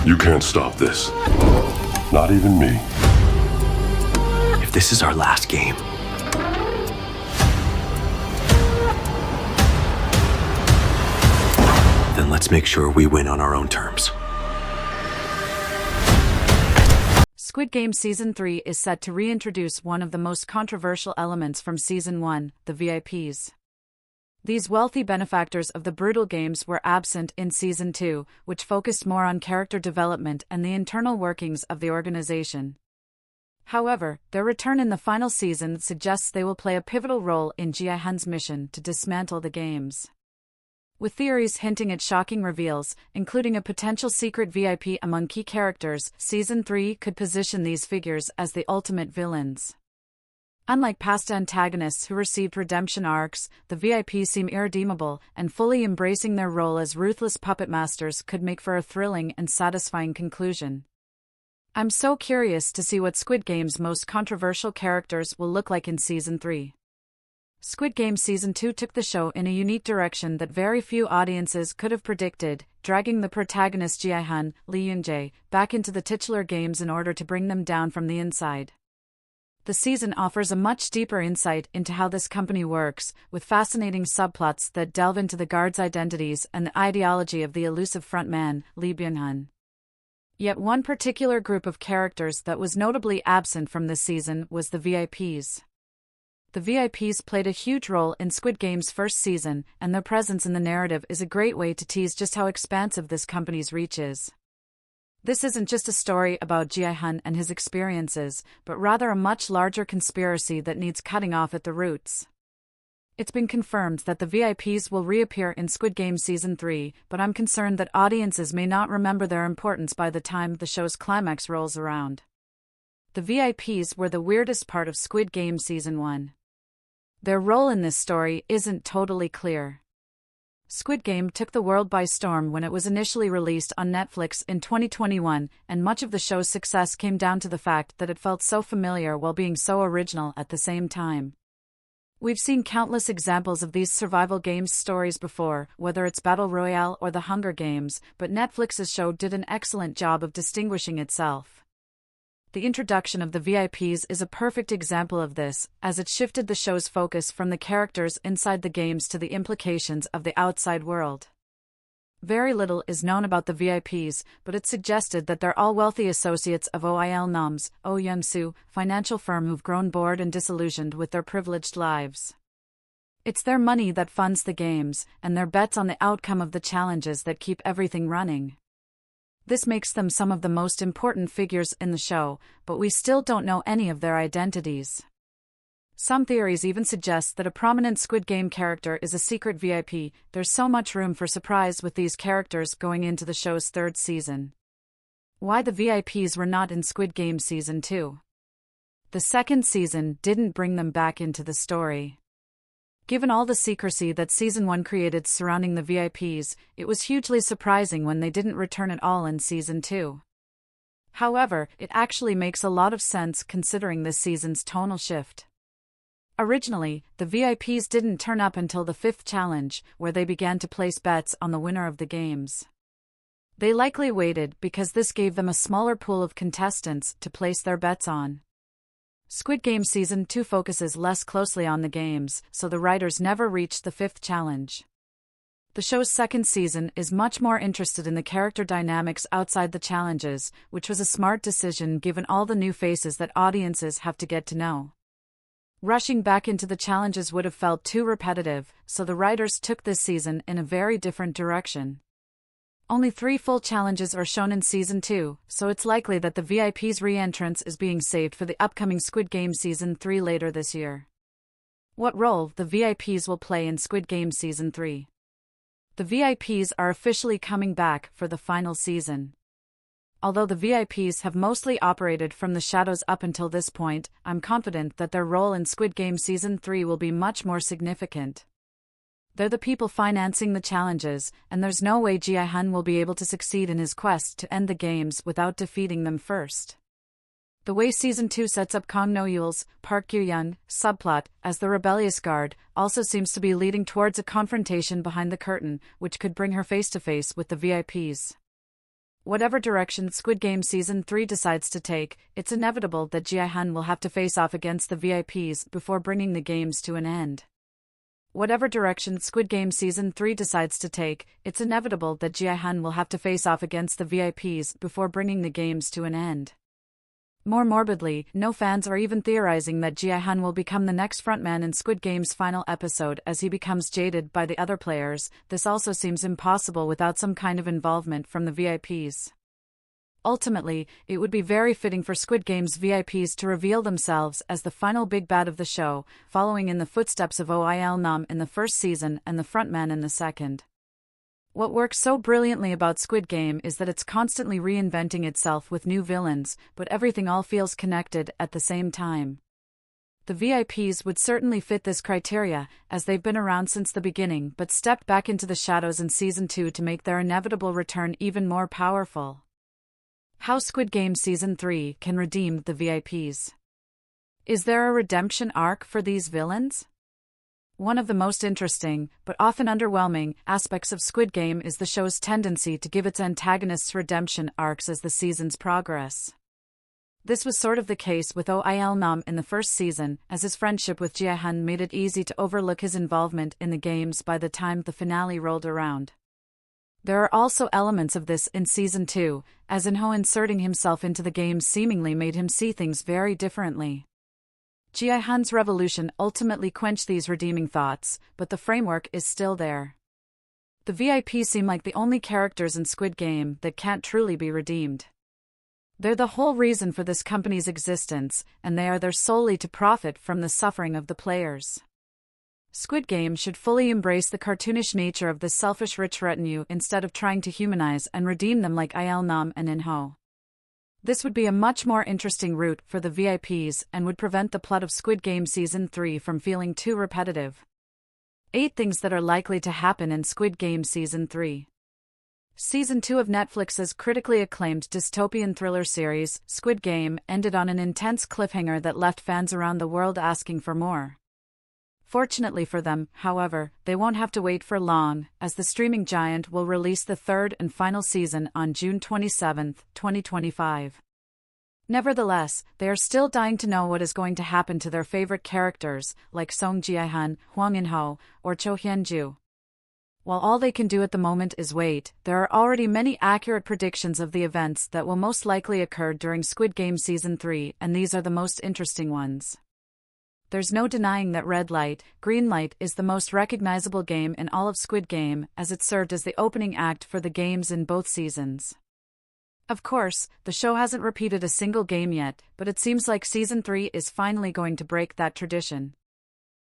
You can't stop this. Not even me. If this is our last game, then let's make sure we win on our own terms. Squid Game Season 3 is set to reintroduce one of the most controversial elements from Season 1, the VIPs. These wealthy benefactors of the brutal games were absent in Season 2, which focused more on character development and the internal workings of the organization. However, their return in the final season suggests they will play a pivotal role in Ji-Hun's mission to dismantle the games. With theories hinting at shocking reveals, including a potential secret VIP among key characters, Season 3 could position these figures as the ultimate villains. Unlike past antagonists who received redemption arcs, the VIPs seem irredeemable, and fully embracing their role as ruthless puppet masters could make for a thrilling and satisfying conclusion. I'm so curious to see what Squid Game's most controversial characters will look like in Season 3. Squid Game Season 2 took the show in a unique direction that very few audiences could have predicted, dragging the protagonist Ji-Hun, Lee Yoon-jae, back into the titular games in order to bring them down from the inside. The season offers a much deeper insight into how this company works, with fascinating subplots that delve into the guards' identities and the ideology of the elusive frontman, Lee Byung-hun. Yet one particular group of characters that was notably absent from this season was the VIPs. The VIPs played a huge role in Squid Game's first season, and their presence in the narrative is a great way to tease just how expansive this company's reach is. This isn't just a story about Ji-Hun and his experiences, but rather a much larger conspiracy that needs cutting off at the roots. It's been confirmed that the VIPs will reappear in Squid Game Season 3, but I'm concerned that audiences may not remember their importance by the time the show's climax rolls around. The VIPs were the weirdest part of Squid Game Season 1. Their role in this story isn't totally clear. Squid Game took the world by storm when it was initially released on Netflix in 2021, and much of the show's success came down to the fact that it felt so familiar while being so original at the same time. We've seen countless examples of these survival games stories before, whether it's Battle Royale or The Hunger Games, but Netflix's show did an excellent job of distinguishing itself. The introduction of the VIPs is a perfect example of this, as it shifted the show's focus from the characters inside the games to the implications of the outside world. Very little is known about the VIPs, but it's suggested that they're all wealthy associates of OIL Noms, Oh Young-soo, financial firm who've grown bored and disillusioned with their privileged lives. It's their money that funds the games, and their bets on the outcome of the challenges that keep everything running. This makes them some of the most important figures in the show, but we still don't know any of their identities. Some theories even suggest that a prominent Squid Game character is a secret VIP. There's so much room for surprise with these characters going into the show's third season. Why the VIPs were not in Squid Game Season 2? The second season didn't bring them back into the story. Given all the secrecy that Season 1 created surrounding the VIPs, it was hugely surprising when they didn't return at all in Season 2. However, it actually makes a lot of sense considering this season's tonal shift. Originally, the VIPs didn't turn up until the fifth challenge, where they began to place bets on the winner of the games. They likely waited because this gave them a smaller pool of contestants to place their bets on. Squid Game Season 2 focuses less closely on the games, so the writers never reached the fifth challenge. The show's second season is much more interested in the character dynamics outside the challenges, which was a smart decision given all the new faces that audiences have to get to know. Rushing back into the challenges would have felt too repetitive, so the writers took this season in a very different direction. Only 3 full challenges are shown in Season 2, so it's likely that the VIP's re-entrance is being saved for the upcoming Squid Game Season 3 later this year. What role the VIPs will play in Squid Game Season 3? The VIPs are officially coming back for the final season. Although the VIPs have mostly operated from the shadows up until this point, I'm confident that their role in Squid Game Season 3 will be much more significant. They're the people financing the challenges, and there's no way Ji-Hun will be able to succeed in his quest to end the games without defeating them first. The way Season 2 sets up Kang No-yeol's Park Gyu-yeon subplot as the rebellious guard also seems to be leading towards a confrontation behind the curtain, which could bring her face-to-face with the VIPs. Whatever direction Squid Game Season 3 decides to take, it's inevitable that Jae-hyun will have to face off against the VIPs before bringing the games to an end. Whatever direction Squid Game Season 3 decides to take, it's inevitable that Jae-hyun will have to face off against the VIPs before bringing the games to an end. More morbidly, no fans are even theorizing that Jae-hyun will become the next frontman in Squid Game's final episode as he becomes jaded by the other players. This also seems impossible without some kind of involvement from the VIPs. Ultimately, it would be very fitting for Squid Game's VIPs to reveal themselves as the final big bad of the show, following in the footsteps of OIL Nam in the first season and the frontman in the second. What works so brilliantly about Squid Game is that it's constantly reinventing itself with new villains, but everything all feels connected at the same time. The VIPs would certainly fit this criteria, as they've been around since the beginning but stepped back into the shadows in Season 2 to make their inevitable return even more powerful. How Squid Game Season 3 can redeem the VIPs. Is there a redemption arc for these villains? One of the most interesting, but often underwhelming, aspects of Squid Game is the show's tendency to give its antagonists redemption arcs as the seasons progress. This was sort of the case with OIL Nam in the first season, as his friendship with Jae-hyun made it easy to overlook his involvement in the games by the time the finale rolled around. There are also elements of this in Season 2, as In-ho inserting himself into the games seemingly made him see things very differently. Jae-hyun's revolution ultimately quenched these redeeming thoughts, but the framework is still there. The VIPs seem like the only characters in Squid Game that can't truly be redeemed. They're the whole reason for this company's existence, and they are there solely to profit from the suffering of the players. Squid Game should fully embrace the cartoonish nature of this selfish rich retinue instead of trying to humanize and redeem them like IL Nam and In-ho. This would be a much more interesting route for the VIPs and would prevent the plot of Squid Game Season 3 from feeling too repetitive. 8 things that are likely to happen in Squid Game Season 3. Season 2 of Netflix's critically acclaimed dystopian thriller series, Squid Game, ended on an intense cliffhanger that left fans around the world asking for more. Fortunately for them, however, they won't have to wait for long, as the streaming giant will release the third and final season on June 27, 2025. Nevertheless, they are still dying to know what is going to happen to their favorite characters, like Song Jae-hyun, Hwang In-ho, or Cho Hyun-ju. While all they can do at the moment is wait, there are already many accurate predictions of the events that will most likely occur during Squid Game Season 3, and these are the most interesting ones. There's no denying that Red Light, Green Light is the most recognizable game in all of Squid Game, as it served as the opening act for the games in both seasons. Of course, the show hasn't repeated a single game yet, but it seems like Season 3 is finally going to break that tradition.